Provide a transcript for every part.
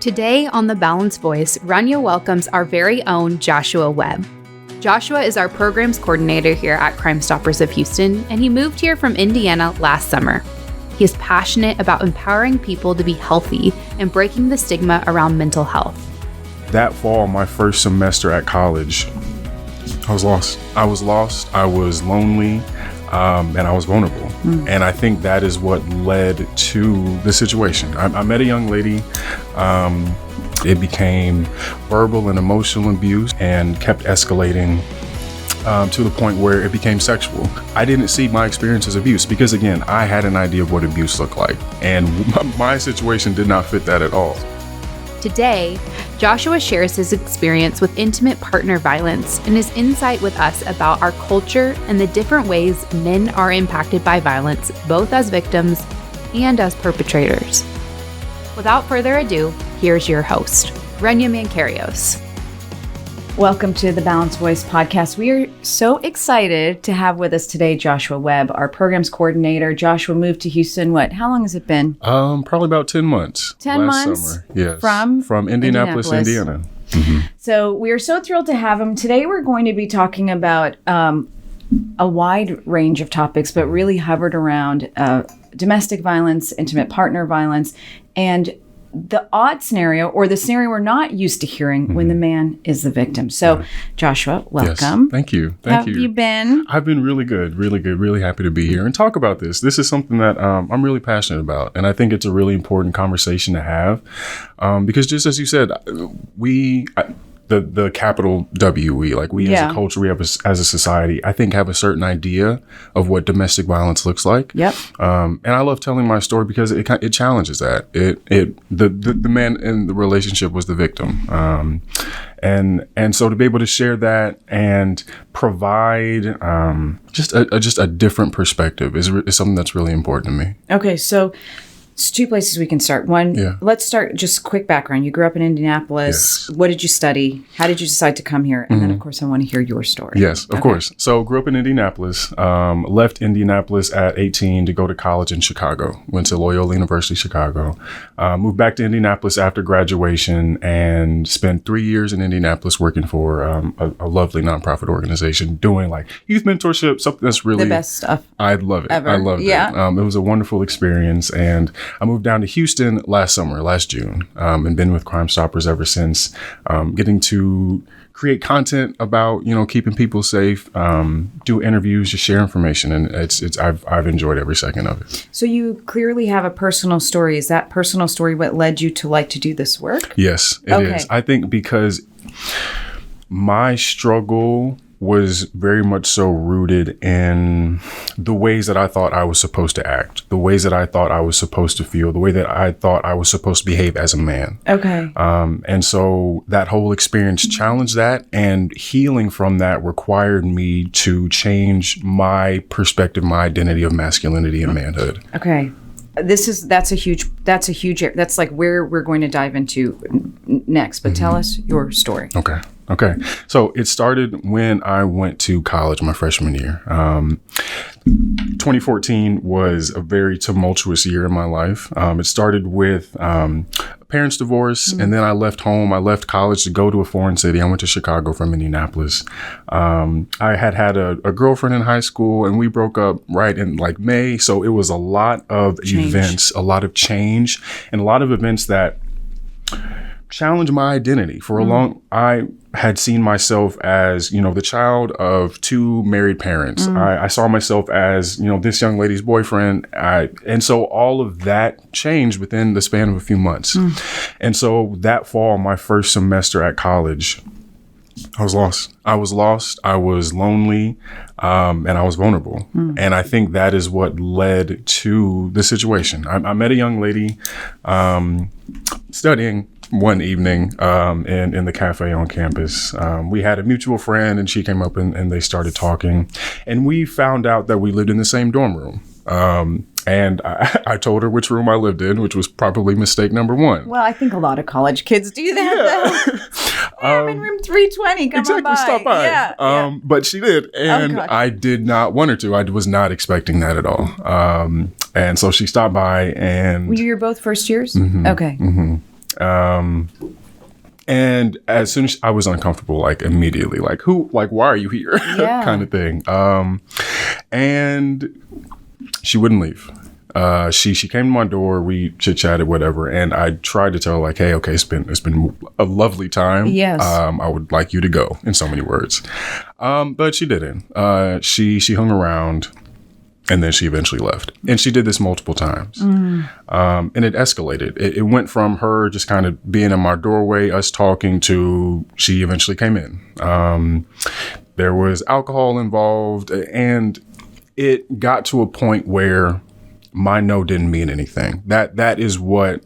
Today on The Balanced Voice, Rania welcomes our very own Joshua Webb. Joshua is our programs coordinator here at Crime Stoppers of Houston, and he moved here from Indiana last summer. He is passionate about empowering people to be healthy and breaking the stigma around mental health. That fall, my first semester at college, I was lost. I was lonely, and I was vulnerable. And I think that is what led to the situation. I met a young lady. It became verbal and emotional abuse and kept escalating to the point where it became sexual. I didn't see my experience as abuse because, again, I had an idea of what abuse looked like. And my situation did not fit that at all. Today, Joshua shares his experience with intimate partner violence and his insight with us about our culture and the different ways men are impacted by violence, both as victims and as perpetrators. Without further ado, here's your host, Rania Mancarios. Welcome to the Balanced Voice podcast. We are so excited to have with us today Joshua Webb, our programs coordinator. Joshua moved to Houston. How long has it been? Probably about 10 months. 10 last months? Summer. Yes. From Indianapolis, Indiana. Mm-hmm. So we are so thrilled to have him. Today we're going to be talking about a wide range of topics, but really hovered around domestic violence, intimate partner violence, and the odd scenario, or the scenario we're not used to hearing when the man is the victim. So, Joshua, welcome. Yes. Thank you. How have you been? I've been really good. Really happy to be here and talk about this. This is something that I'm really passionate about. And I think it's a really important conversation to have because just as you said, the capital W, we as a culture, we have as a society, I think have a certain idea of what domestic violence looks like. Yep. And I love telling my story because it challenges that. The man in the relationship was the victim. And so to be able to share that and provide just a different perspective is something that's really important to me. Okay, so it's two places we can start. One, Let's start just quick background. You grew up in Indianapolis. Yes. What did you study? How did you decide to come here? And then, of course, I want to hear your story. Yes, of course. So grew up in Indianapolis, left Indianapolis at 18 to go to college in Chicago. Went to Loyola University, Chicago. Moved back to Indianapolis after graduation and spent 3 years in Indianapolis working for a lovely nonprofit organization doing youth mentorship, something that's really the best stuff. I love it. Ever. I loved it. It was a wonderful experience. And I moved down to Houston last June, and been with Crime Stoppers ever since, getting to create content about, keeping people safe, do interviews, just share information. And I've enjoyed every second of it. So you clearly have a personal story. Is that personal story what led you to like to do this work? Yes, it is. I think because my struggle was very much so rooted in the ways that I thought I was supposed to act, the ways that I thought I was supposed to feel, the way that I thought I was supposed to behave as a man. Okay. And so that whole experience challenged that, and healing from that required me to change my perspective, my identity of masculinity and manhood. Okay. That's a huge that's like where we're going to dive into next, but tell us your story. Okay. So it started when I went to college my freshman year. 2014 was a very tumultuous year in my life. It started with parents' divorce, and then I left home. I left college to go to a foreign city. I went to Chicago from Indianapolis. I had a girlfriend in high school, and we broke up right in May. So it was a lot of events, a lot of change, and a lot of events that challenged my identity. For a long, I had seen myself as, the child of two married parents. I saw myself as, this young lady's boyfriend. And so all of that changed within the span of a few months. And so that fall, my first semester at college, I was lost. I was lonely, and I was vulnerable. And I think that is what led to the situation. I met a young lady studying one evening in the cafe on campus. We had a mutual friend, and she came up and they started talking. And we found out that we lived in the same dorm room. And I told her which room I lived in, which was probably mistake number one. Well, I think a lot of college kids do that. I'm in room 320. Come on by. Stop by. Yeah. But she did. And I did not want her to. I was not expecting that at all. And so she stopped by and... You're both first years? Mm-hmm, okay. Mm-hmm. And as soon as I was uncomfortable, like immediately, like why are you here? Kind of thing. And she wouldn't leave. She came to my door, we chit-chatted, whatever, and I tried to tell her, like, hey, okay, it's been a lovely time. Yes. I would like you to go, in so many words. But she didn't. She hung around, and then she eventually left. And she did this multiple times. And it escalated. It went from her just kind of being in my doorway, us talking, to she eventually came in. There was alcohol involved, and it got to a point where my no didn't mean anything. That is what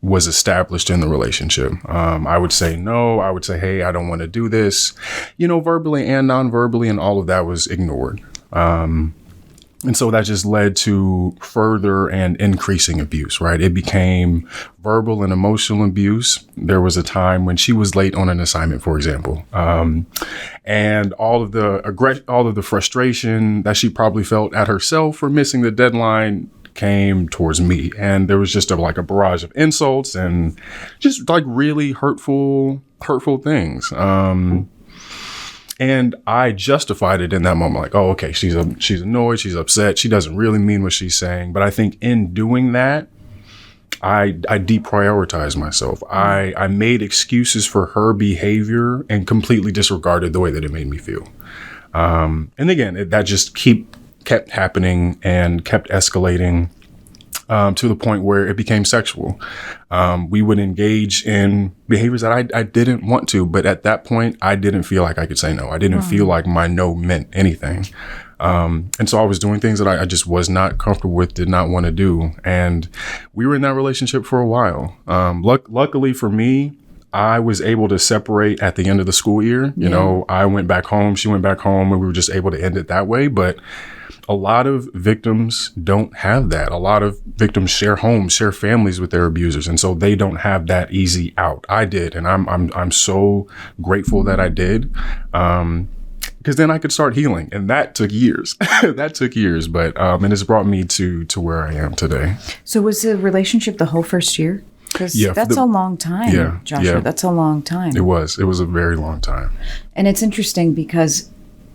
was established in the relationship. I would say no. I would say, hey, I don't want to do this, verbally and non-verbally, and all of that was ignored. And so that just led to further and increasing abuse, right? It became verbal and emotional abuse. There was a time when she was late on an assignment, for example. And all of the frustration that she probably felt at herself for missing the deadline came towards me. And there was just a barrage of insults and just like really hurtful things. And I justified it in that moment, like, oh, okay, she's annoyed, she's upset, she doesn't really mean what she's saying. But I think in doing that, I deprioritized myself. I made excuses for her behavior and completely disregarded the way that it made me feel. And again, that just kept happening and kept escalating. To the point where it became sexual. We would engage in behaviors that I didn't want to, but at that point, I didn't feel like I could say no. I didn't feel like my no meant anything. And so I was doing things that I just was not comfortable with, did not want to do. And we were in that relationship for a while. Luckily for me, I was able to separate at the end of the school year. You know, I went back home, she went back home, and we were just able to end it that way. But a lot of victims don't have that. A lot of victims share homes, share families with their abusers, and so they don't have that easy out. I did, and I'm so grateful that I did, because then I could start healing, and that took years. But and it's brought me to where I am today. So was the relationship the whole first year? Because that's a long time, Joshua. Yeah. That's a long time. It was a very long time. And it's interesting because,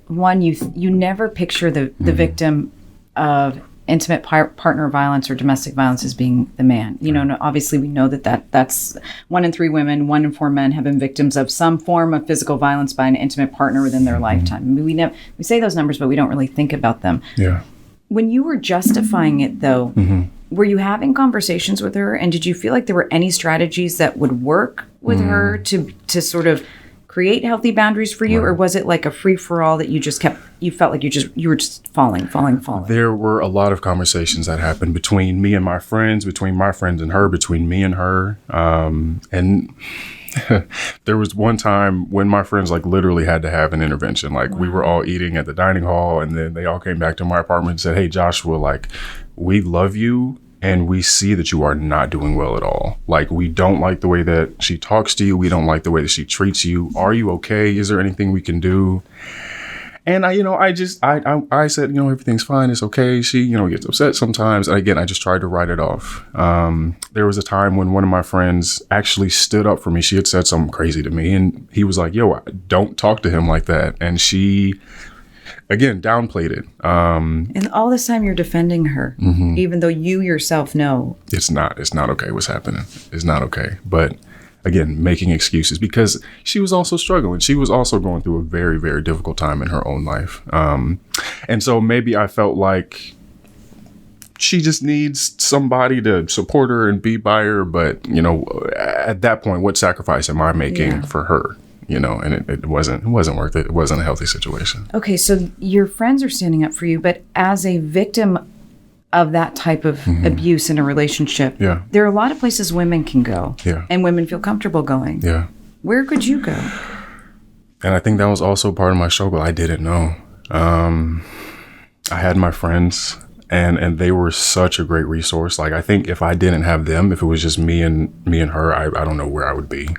one, you never picture the victim of intimate partner violence or domestic violence as being the man. Obviously we know that's 1 in 3 women, 1 in 4 men have been victims of some form of physical violence by an intimate partner within their lifetime. I mean, we say those numbers, but we don't really think about them. Yeah. When you were justifying it, though, were you having conversations with her, and did you feel like there were any strategies that would work with her to sort of create healthy boundaries for you, or was it like a free-for-all that you felt like you were just falling? There were a lot of conversations that happened between me and my friends, between my friends and her, between me and her. And there was one time when my friends literally had to have an intervention. We were all eating at the dining hall, and then they all came back to my apartment and said, hey, Joshua, we love you. And we see that you are not doing well at all. We don't like the way that she talks to you. We don't like the way that she treats you. Are you okay? Is there anything we can do? And I said, everything's fine. It's okay. She, gets upset sometimes. And again, I just tried to write it off. There was a time when one of my friends actually stood up for me. She had said something crazy to me, and he was like, yo, don't talk to him like that. And she, again, downplayed it. And all this time you're defending her, even though you yourself know. It's not okay what's happening. It's not okay. But again, making excuses because she was also struggling. She was also going through a very, very difficult time in her own life. And so maybe I felt like she just needs somebody to support her and be by her. But, at that point, what sacrifice am I making for her? And it wasn't worth it. It wasn't a healthy situation. Okay, so your friends are standing up for you, but as a victim of that type of abuse in a relationship, there are a lot of places women can go, and women feel comfortable going. Yeah. Where could you go? And I think that was also part of my struggle. I didn't know. I had my friends, And they were such a great resource. Like, I think if I didn't have them, if it was just me and her, I don't know where I would be.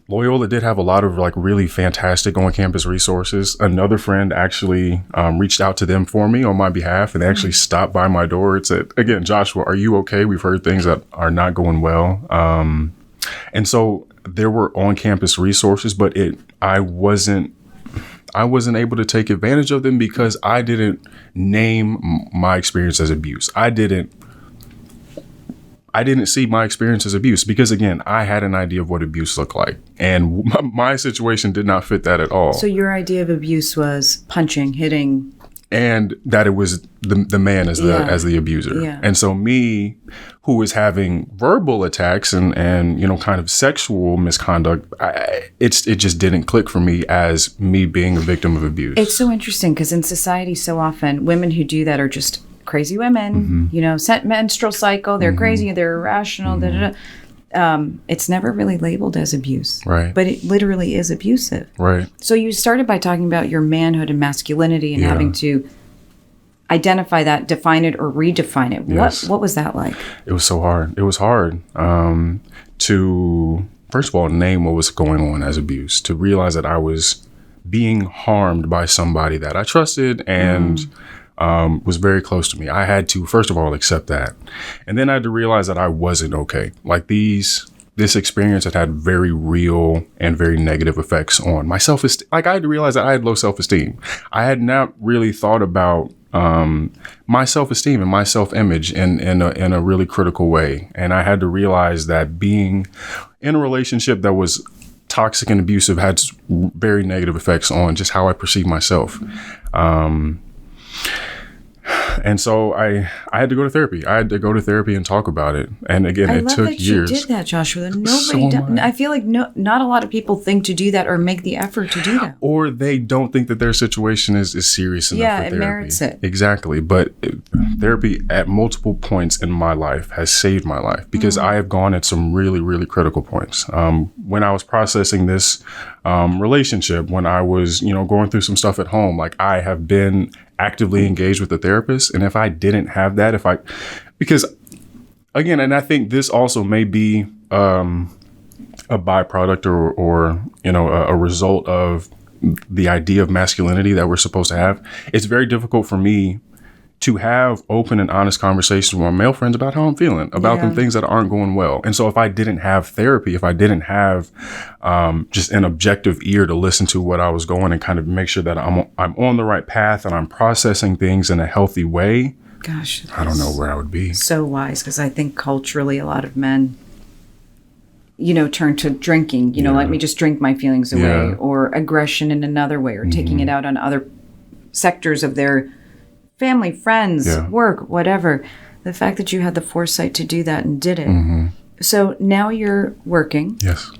Loyola did have a lot of like really fantastic on-campus resources. Another friend actually reached out to them for me on my behalf, and they actually stopped by my door and said, again, Joshua, are you okay? We've heard things that are not going well. And so there were on-campus resources, but I wasn't able to take advantage of them because I didn't name my experience as abuse. I didn't see my experience as abuse because, again, I had an idea of what abuse looked like, and my situation did not fit that at all. So your idea of abuse was punching, hitting, and that it was the man as the abuser. Yeah. And so me, who was having verbal attacks and kind of sexual misconduct, it just didn't click for me as me being a victim of abuse. It's so interesting because in society, so often women who do that are just crazy women, set menstrual cycle, they're crazy, they're irrational, it's never really labeled as abuse. Right. But it literally is abusive. Right. So you started by talking about your manhood and masculinity and having to identify that, define it, or redefine it. Yes. What was that like? It was so hard. It was hard to, first of all, name what was going on as abuse, to realize that I was being harmed by somebody that I trusted and was very close to me. I had to, first of all, accept that. And then I had to realize that I wasn't okay. Like this experience had very real and very negative effects on my self-esteem. Like, I had to realize that I had low self-esteem. I had not really thought about my self-esteem and my self-image in a really critical way. And I had to realize that being in a relationship that was toxic and abusive had very negative effects on just how I perceive myself. And so I had to go to therapy. I had to go to therapy and talk about it. And again, it took years. You did that, Joshua. Nobody does. I feel like not a lot of people think to do that or make the effort to do that. Or they don't think that their situation is serious enough for therapy. Yeah, it merits it. Exactly. But therapy at multiple points in my life has saved my life because I have gone at some really, really critical points. When I was processing this relationship, when I was, going through some stuff at home, like, I have been actively engaged with the therapist. And if I didn't have that, because again, and I think this also may be a byproduct or a result of the idea of masculinity that we're supposed to have. It's very difficult for me to have open and honest conversations with my male friends about how I'm feeling, about the things that aren't going well. And so if I didn't have therapy, if I didn't have just an objective ear to listen to what I was going and kind of make sure that I'm on the right path and I'm processing things in a healthy way, gosh, I don't know where I would be. So wise, because I think culturally a lot of men, turn to drinking, let me just drink my feelings away, or aggression in another way, or taking it out on other sectors of their family, friends, work, whatever. The fact that you had the foresight to do that and did it. So now you're working. Yes.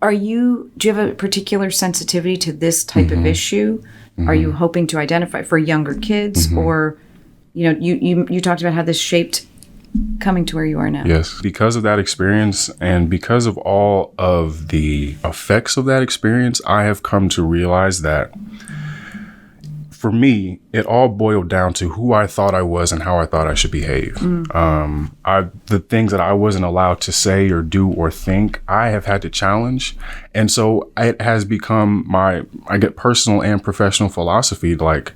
Do you have a particular sensitivity to this type of issue? Are you hoping to identify for younger kids, or, you talked about how this shaped coming to where you are now? Yes. Because of that experience and because of all of the effects of that experience, I have come to realize that for me, it all boiled down to who I thought I was and how I thought I should behave. The things that I wasn't allowed to say or do or think, I have had to challenge. And so it has become my personal and professional philosophy, like,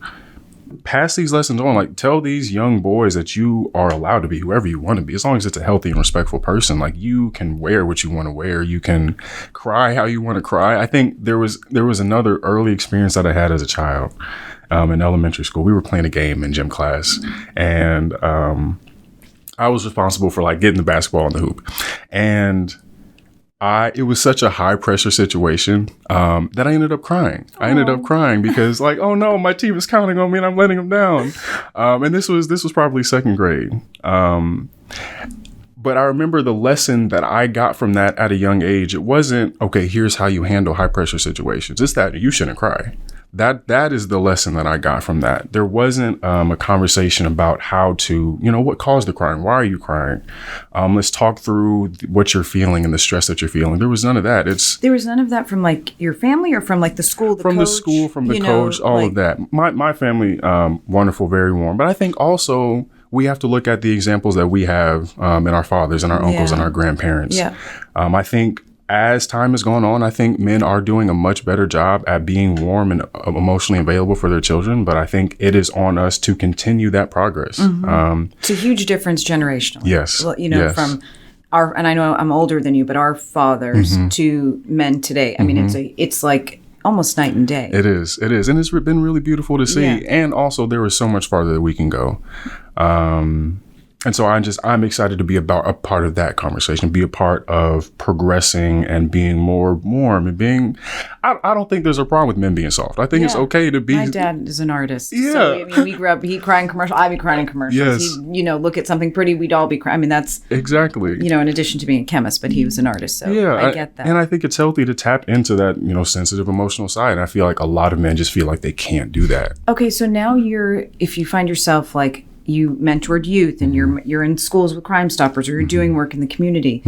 pass these lessons on. Like, tell these young boys that you are allowed to be whoever you want to be, as long as it's a healthy and respectful person. Like, you can wear what you want to wear. You can cry how you want to cry. I think there was another early experience that I had as a child. In elementary school, we were playing a game in gym class, and I was responsible for getting the basketball in the hoop. And it was such a high pressure situation that I ended up crying. I ended up crying because oh no, my team is counting on me and I'm letting them down. And this was probably second grade. But I remember the lesson that I got from that at a young age. It wasn't, okay, here's how you handle high pressure situations. It's that you shouldn't cry. That is the lesson that I got from that. There wasn't a conversation about how to, what caused the crying? Why are you crying? Let's talk through what you're feeling and the stress that you're feeling. There was none of that. There was none of that from like your family or from like the school, from coach, the school, from the coach, all of that. My family, wonderful, very warm. But I think also we have to look at the examples that we have in our fathers and our uncles and our grandparents. Yeah. I think as time has gone on, I think men are doing a much better job at being warm and emotionally available for their children. But I think it is on us to continue that progress. It's a huge difference generationally. Yes. From our, and I know I'm older than you, but our fathers to men today. I mean, it's like almost night and day. It is. And it's been really beautiful to see. Yeah. And also there is so much farther that we can go. And so I'm excited to be a part of that conversation, be a part of progressing and being more warm and being, I don't think there's a problem with men being soft. I think it's okay to be. My dad is an artist. Yeah. So, we grew up, he'd cry in commercials. I'd be crying in commercials. Yes. He'd, look at something pretty, we'd all be crying. I mean, that's. Exactly. In addition to being a chemist, but he was an artist. So I get that. And I think it's healthy to tap into that, sensitive emotional side. And I feel like a lot of men just feel like they can't do that. Okay. So now if you find yourself like, you mentored youth and you're in schools with Crime Stoppers or you're doing work in the community.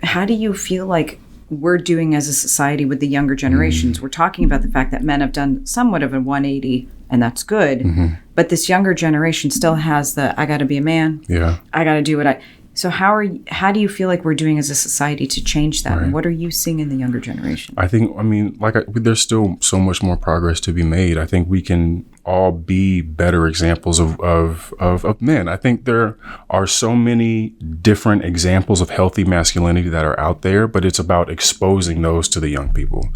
How do you feel like we're doing as a society with the younger generations? We're talking about the fact that men have done somewhat of a 180 and that's good. But this younger generation still has I got to be a man. Yeah. I got to do what So how do you feel like we're doing as a society to change that? Right. And what are you seeing in the younger generation? There's still so much more progress to be made. I think we can all be better examples of men. I think there are so many different examples of healthy masculinity that are out there, but it's about exposing those to the young people.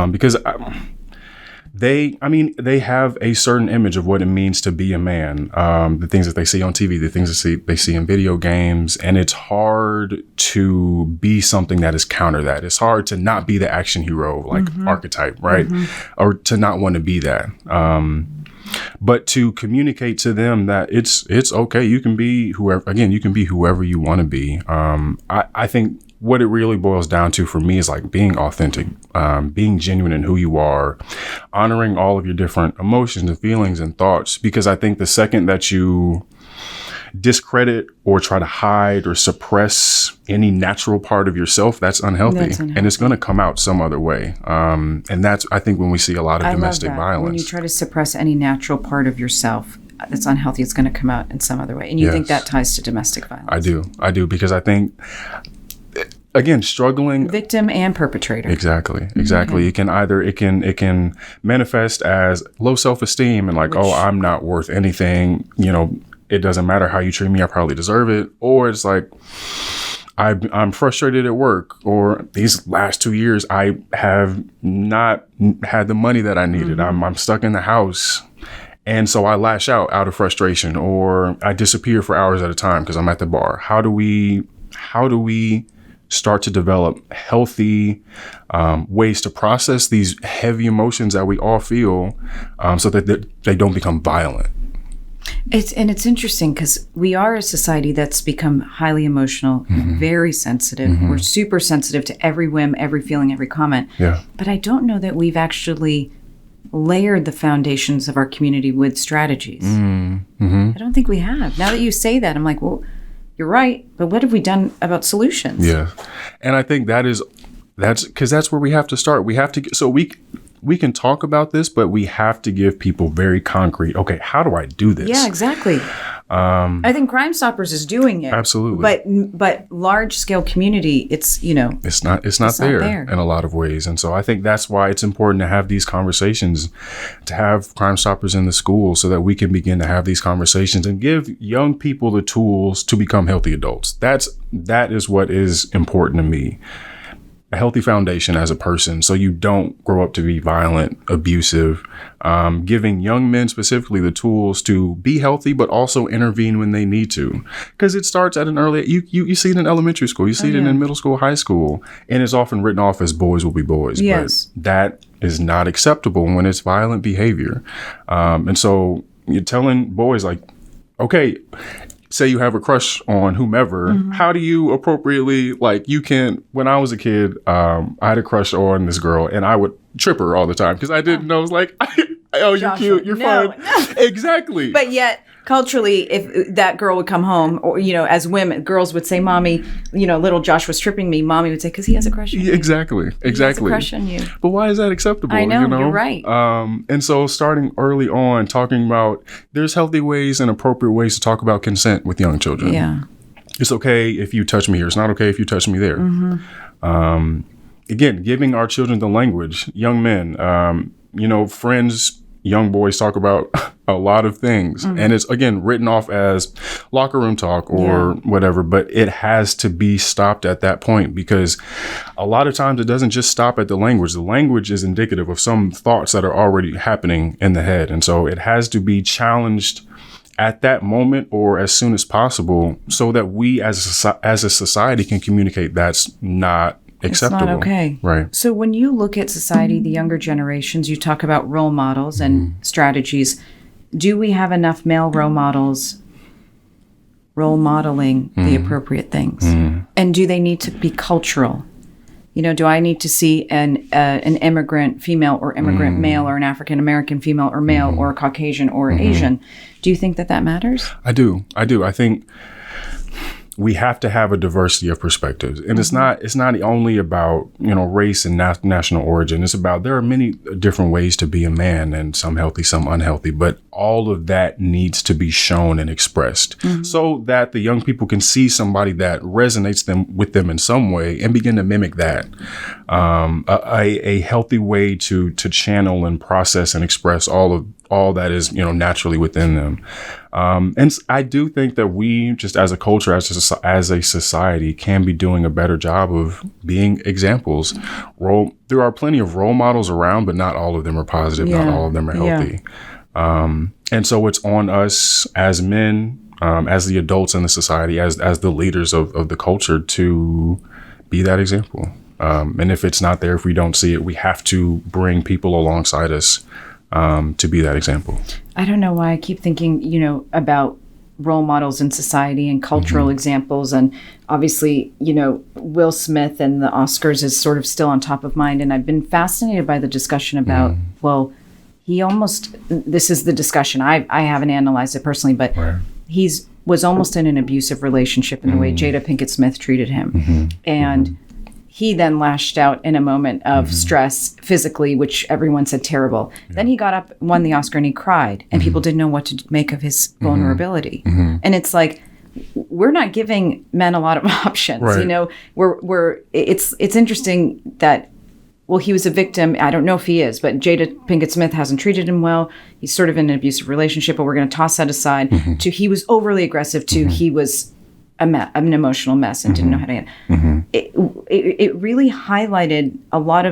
Because they have a certain image of what it means to be a man, the things that they see on TV, the things that they see in video games. And it's hard to be something that is counter that. It's hard to not be the action hero, archetype, right? Or to not want to be that. But to communicate to them that it's okay. You can be whoever you want to be. I think what it really boils down to for me is like being authentic, being genuine in who you are, honoring all of your different emotions and feelings and thoughts. Because I think the second that you discredit or try to hide or suppress any natural part of yourself, that's unhealthy. And it's going to come out some other way. And that's, I think, when we see a lot of domestic violence. When you try to suppress any natural part of yourself that's unhealthy, it's going to come out in some other way. And you think that ties to domestic violence? I do, because I think, again, struggling victim and perpetrator. Exactly. Okay. It can manifest as low self-esteem and I'm not worth anything. It doesn't matter how you treat me. I probably deserve it. Or it's like, I'm frustrated at work, or these last 2 years, I have not had the money that I needed. I'm stuck in the house. And so I lash out of frustration, or I disappear for hours at a time because I'm at the bar. How do we start to develop healthy ways to process these heavy emotions that we all feel, so that they don't become violent? It's interesting because we are a society that's become highly emotional, very sensitive. We're super sensitive to every whim, every feeling, every comment. Yeah. But I don't know that we've actually layered the foundations of our community with strategies. I don't think we have. Now that you say that, I'm like, well, you're right, but what have we done about solutions? Yeah. And I think that's because that's where we have to start. We have to, so we can talk about this, but we have to give people very concrete, okay, how do I do this? Yeah, exactly. I think Crime Stoppers is doing it. Absolutely. But large scale community, it's not there in a lot of ways. And so I think that's why it's important to have these conversations, to have Crime Stoppers in the school, so that we can begin to have these conversations and give young people the tools to become healthy adults. That is what is important to me. A healthy foundation as a person, so you don't grow up to be violent, abusive, giving young men specifically the tools to be healthy, but also intervene when they need to. Because it starts at an early, you see it in elementary school, you see it in middle school, high school, and it's often written off as boys will be boys. Yes. But that is not acceptable when it's violent behavior. And so you're telling boys like, okay, say you have a crush on whomever, how do you appropriately, like, you can't, when I was a kid, I had a crush on this girl and I would trip her all the time because I didn't know. It was like, oh, you're cute, you're fun. Exactly. But yet, culturally, if that girl would come home, or, as women, girls would say, Mommy, little Josh was tripping me. Mommy would say, because he has a crush on you. Exactly. He has a crush on you. But why is that acceptable? I know, you're right. And so starting early on, talking about, there's healthy ways and appropriate ways to talk about consent with young children. Yeah. It's okay if you touch me here. It's not okay if you touch me there. Again, giving our children the language, young men, friends, young boys talk about a lot of things. And it's, again, written off as locker room talk or whatever, but it has to be stopped at that point because a lot of times it doesn't just stop at the language. The language is indicative of some thoughts that are already happening in the head. And so it has to be challenged at that moment or as soon as possible so that we as a society can communicate that's not acceptable. It's not okay. Right. So when you look at society, the younger generations, you talk about role models and strategies. Do we have enough male role models role modeling the appropriate things? And do they need to be cultural? Do I need to see an immigrant female or immigrant male or an African American female or male or a Caucasian or Asian? Do you think that matters? I do. I think we have to have a diversity of perspectives. And it's not only about, race and national origin. It's about, there are many different ways to be a man, and some healthy, some unhealthy, but all of that needs to be shown and expressed so that the young people can see somebody that resonates with them in some way and begin to mimic that. A healthy way to channel and process and express all that is, naturally within them. And I do think that we, just as a culture, as a society, can be doing a better job of being examples. There are plenty of role models around, but not all of them are positive. Not all of them are healthy. And so it's on us as men, as the adults in the society, as the leaders of the culture, to be that example. And if it's not there, if we don't see it, we have to bring people alongside us to be that example. I don't know why I keep thinking, about role models in society and cultural examples. And obviously, Will Smith and the Oscars is sort of still on top of mind. And I've been fascinated by the discussion about, this is the discussion. I haven't analyzed it personally, but was almost in an abusive relationship in the way Jada Pinkett Smith treated him. And he then lashed out in a moment of stress physically, which everyone said terrible. Then he got up, won the Oscar, and he cried. And people didn't know what to make of his vulnerability. And it's like, we're not giving men a lot of options. It's interesting that, he was a victim. I don't know if he is, but Jada Pinkett Smith hasn't treated him well. He's sort of in an abusive relationship, but we're going to toss that aside. To he was overly aggressive. To he was an emotional mess and didn't know how to handle it really highlighted a lot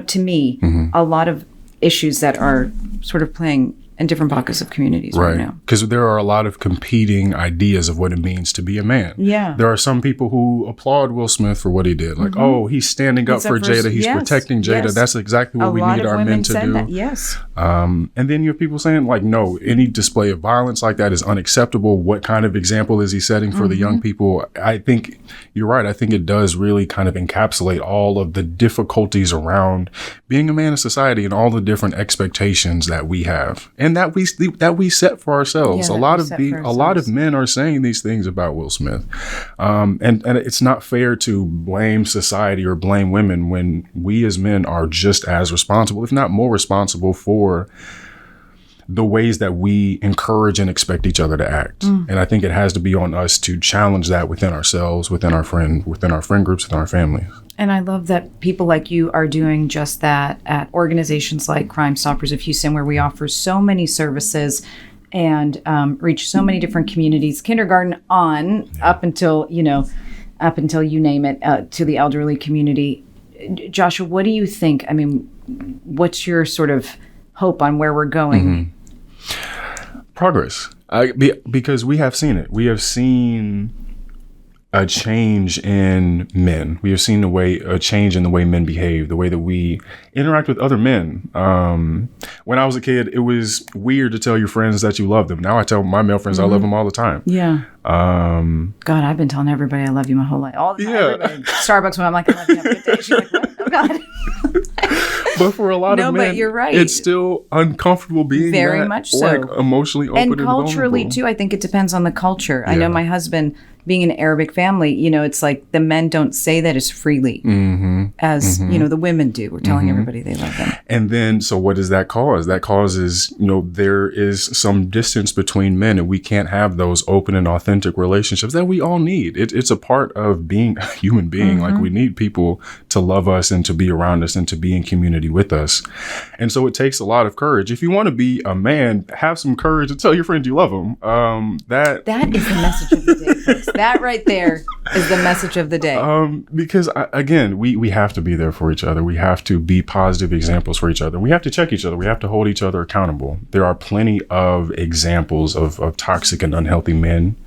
of issues that are sort of playing in different pockets of communities right now. Because there are a lot of competing ideas of what it means to be a man. Yeah. There are some people who applaud Will Smith for what he did. Like, he's standing up for Jada. He's protecting Jada. Yes. That's exactly what we need our men to do. That. Yes. And then you have people saying, like, no, any display of violence like that is unacceptable. What kind of example is he setting for the young people? I think you're right. I think it does really kind of encapsulate all of the difficulties around being a man in society and all the different expectations that we have. And that we set for ourselves. A lot of men are saying these things about Will Smith, and it's not fair to blame society or blame women when we as men are just as responsible, if not more responsible, for the ways that we encourage and expect each other to act. And I think it has to be on us to challenge that within ourselves, within our friend groups, within our families. And I love that people like you are doing just that at organizations like Crime Stoppers of Houston, where we offer so many services and reach so many different communities, kindergarten on up until you name it, to the elderly community. Joshua, what do you think? I mean, what's your sort of hope on where we're going? Progress. Because we have seen it. We have seen a change in men. We have seen a change in the way men behave, the way that we interact with other men. When I was a kid, it was weird to tell your friends that you love them. Now I tell my male friends I love them all the time. Yeah. God, I've been telling everybody I love you my whole life. All the time. Yeah. Everybody. Starbucks when I'm like, I love you. Have a good day. She's like, what? Oh, God. But for a lot of men, but you're right. It's still uncomfortable being Very that, much so. like emotionally open and culturally vulnerable. too, I think it depends on the culture. I Yeah. know my husband, being an Arabic family, it's like the men don't say that as freely as the women do. We're telling everybody they love them. And then, so what does that cause? That causes, there is some distance between men, and we can't have those open and authentic relationships that we all need. It's a part of being a human being. Like, we need people to love us and to be around us and to be in community with us. And so it takes a lot of courage. If you want to be a man, have some courage to tell your friends you love them. That is the message of the day, folks. That right there is the message of the day. Because again, we have to be there for each other. We have to be positive examples for each other. We have to check each other. We have to hold each other accountable. There are plenty of examples of toxic and unhealthy men.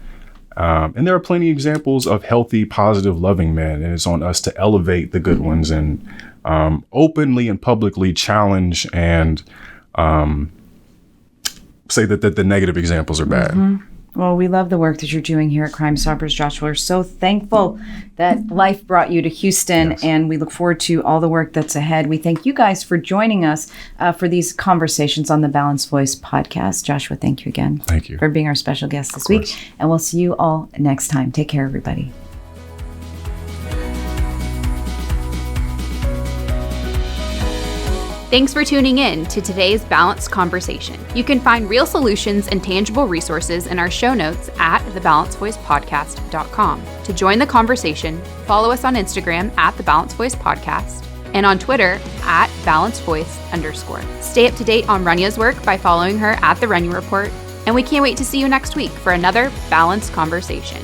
And there are plenty of examples of healthy, positive, loving men. And it's on us to elevate the good ones and openly and publicly challenge and say that the negative examples are bad. Well, we love the work that you're doing here at Crime Stoppers, Joshua. We're so thankful that life brought you to Houston, and we look forward to all the work that's ahead. We thank you guys for joining us for these conversations on the Balanced Voice podcast. Joshua, thank you again. Thank you for being our special guest this week, and we'll see you all next time. Take care, everybody. Thanks for tuning in to today's Balanced Conversation. You can find real solutions and tangible resources in our show notes at thebalancedvoicepodcast.com. To join the conversation, follow us on Instagram at The Balanced Voice Podcast and on Twitter at @BalancedVoice_. Stay up to date on Rania's work by following her at The Rania Report, and we can't wait to see you next week for another Balanced Conversation.